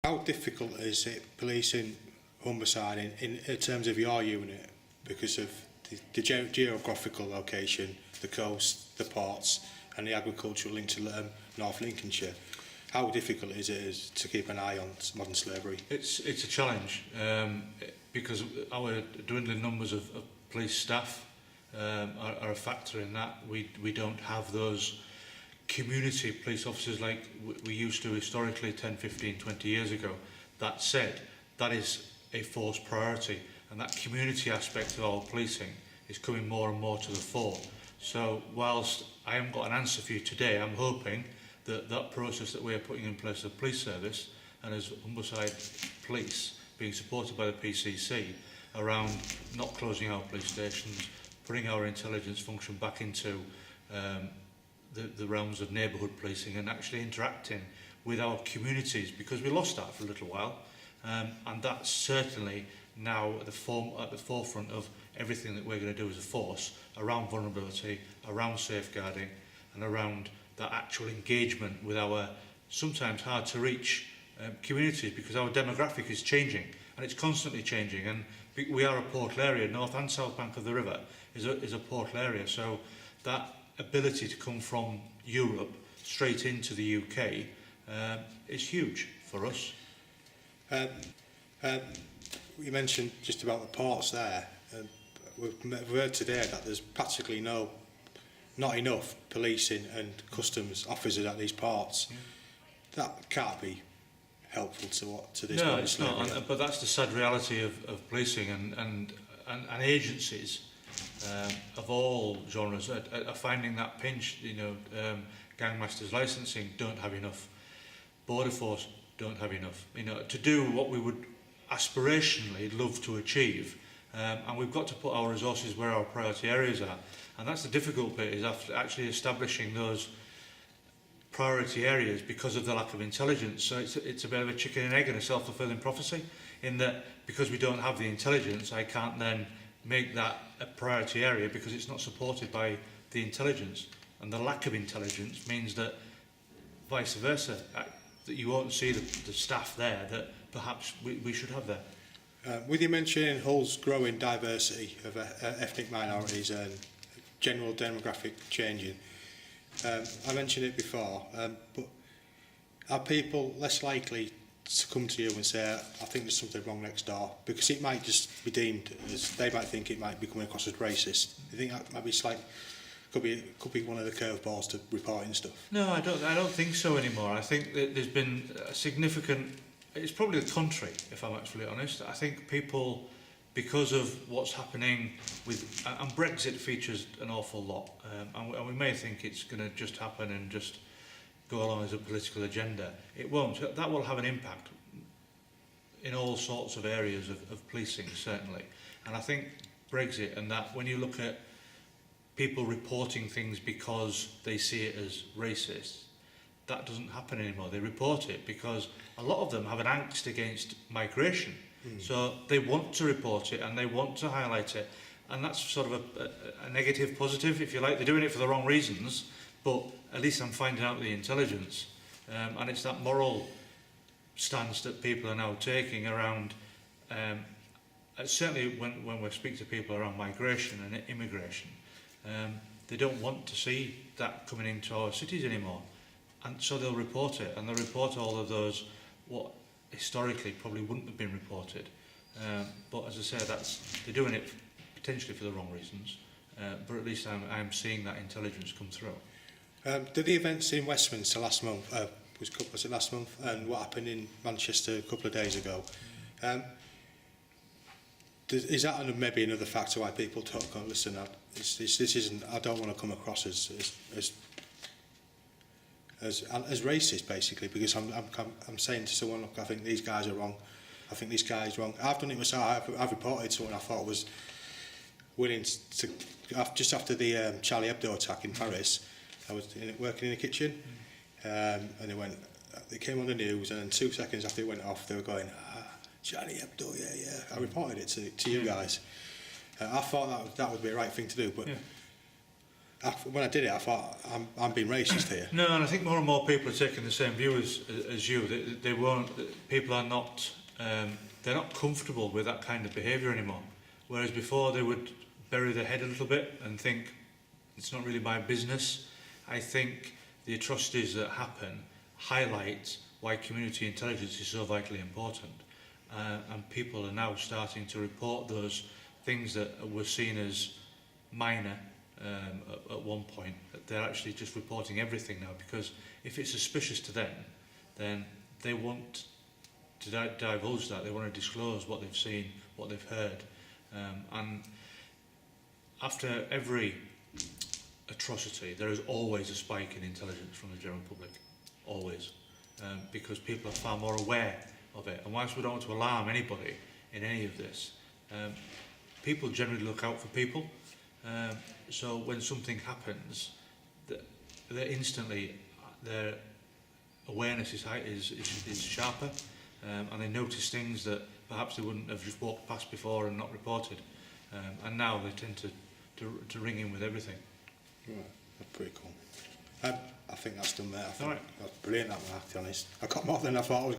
How difficult is it policing Humberside in terms of your unit because of the geographical location, the coast, the ports and the agricultural link to North Lincolnshire? How difficult is it to keep an eye on modern slavery? It's a challenge because our dwindling numbers of police staff are a factor in that. We don't have those community police officers like we used to historically 10, 15, 20 years ago. That said, that is a forced priority, and that community aspect of our policing is coming more and more to the fore. So whilst I haven't got an answer for you today, I'm hoping that that process that we're putting in place as a police service and as Humberside Police being supported by the PCC around not closing our police stations, putting our intelligence function back into the realms of neighbourhood policing and actually interacting with our communities, because we lost that for a little while, and that's certainly now at the forefront of everything that we're going to do as a force around vulnerability, around safeguarding and around that actual engagement with our sometimes hard to reach communities, because our demographic is changing and it's constantly changing, and we are a portal area. North and south bank of the river is a portal area, so that ability to come from Europe straight into the UK is huge for us. You mentioned just about the ports there. We've heard today that there's practically not enough policing and customs officers at these ports. Yeah. That can't be helpful to this. No, it's not. But that's the sad reality of policing and agencies of all genres are finding that pinch. You know, gangmasters licensing don't have enough. Border force don't have enough. You know, to do what we would aspirationally love to achieve, and we've got to put our resources where our priority areas are. And that's the difficult bit, is after actually establishing those priority areas because of the lack of intelligence. So it's a bit of a chicken and egg and a self-fulfilling prophecy, in that because we don't have the intelligence, I can't then make that a priority area because it's not supported by the intelligence. And the lack of intelligence means that vice versa, that you won't see the staff there that perhaps we should have there. With you mentioning Hull's growing diversity of ethnic minorities and general demographic changing, I mentioned it before, but are people less likely to come to you and say, I think there's something wrong next door? Because it might just be deemed as, they might think it might be coming across as racist. Do you think that might be could be one of the curveballs to reporting stuff? No, I don't think so anymore. I think that there's been a significant, it's probably the contrary, if I'm actually honest. I think people, because of what's happening with, and Brexit features an awful lot, and we may think it's going to just happen and just go along as a political agenda. It won't. That will have an impact in all sorts of areas of policing, certainly. And I think Brexit and that, when you look at people reporting things because they see it as racist, that doesn't happen anymore. They report it because a lot of them have an angst against migration. So they want to report it and they want to highlight it. And that's sort of a negative positive, if you like. They're doing it for the wrong reasons, but at least I'm finding out the intelligence. And it's that moral stance that people are now taking around, certainly when we speak to people around migration and immigration, they don't want to see that coming into our cities anymore. And so they'll report it, and they'll report all of those what historically probably wouldn't have been reported. But as I say, they're doing it potentially for the wrong reasons, but at least I'm seeing that intelligence come through. Did the events in Westminster last month, was it last month, and what happened in Manchester a couple of days ago, is that maybe another factor why people talk on, listen, this isn't, I don't want to come across as racist, basically, because I'm saying to someone, look, I think these guys are wrong. I think this guy's wrong. I've done it myself. I've reported someone I thought was willing to, just after the Charlie Hebdo attack in Paris, I was working in the kitchen, and they came on the news, and then 2 seconds after it went off, they were going, Charlie Hebdo, yeah. I reported it to you guys. I thought that would be the right thing to do, but when I did it, I thought, I'm being racist here. No, and I think more and more people are taking the same view as you. They won't. People are not. They're not comfortable with that kind of behaviour anymore. Whereas before they would bury their head a little bit and think it's not really my business. I think the atrocities that happen highlight why community intelligence is so vitally important. And people are now starting to report those things that were seen as minor at one point. They're actually just reporting everything now, because if it's suspicious to them, then they want to divulge that. They want to disclose what they've seen, what they've heard. And after every atrocity, there is always a spike in intelligence from the general public. Always. Because people are far more aware of it. And whilst we don't want to alarm anybody in any of this, people generally look out for people. So when something happens, they're instantly, their awareness is sharper, and they notice things that perhaps they wouldn't have just walked past before and not reported. And now they tend to ring in with everything. Right, that's pretty cool. I think that's done, mate. I think All right. that's brilliant, that one, to be honest. I got more than I thought I was